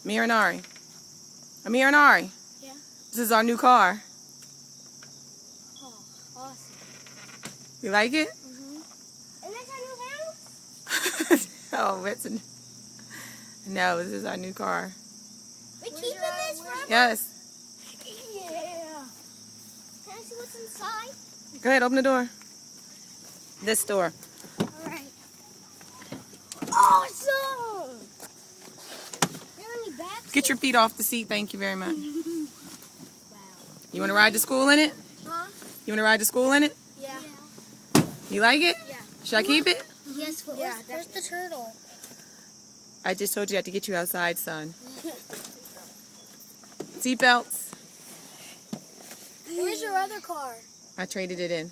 Amir and Arie. Amir and Arie. Yeah. This is our new car. Oh, awesome. You like it? Mm-hmm. And that's our new house? Oh, no, this is our new car. We're keeping this forever? Yes. Yeah. Can I see what's inside? Go ahead, open the door. This door. Alright. Awesome! There are any back Get your feet off the seat. Thank you very much. Wow. You want to ride to school in it? Huh? You want to ride to school in it? Yeah. You like it? Yeah. Should I keep it? Yes, but where's the turtle? I just told you I had to get you outside, son. Seatbelts. Where's your other car? I traded it in.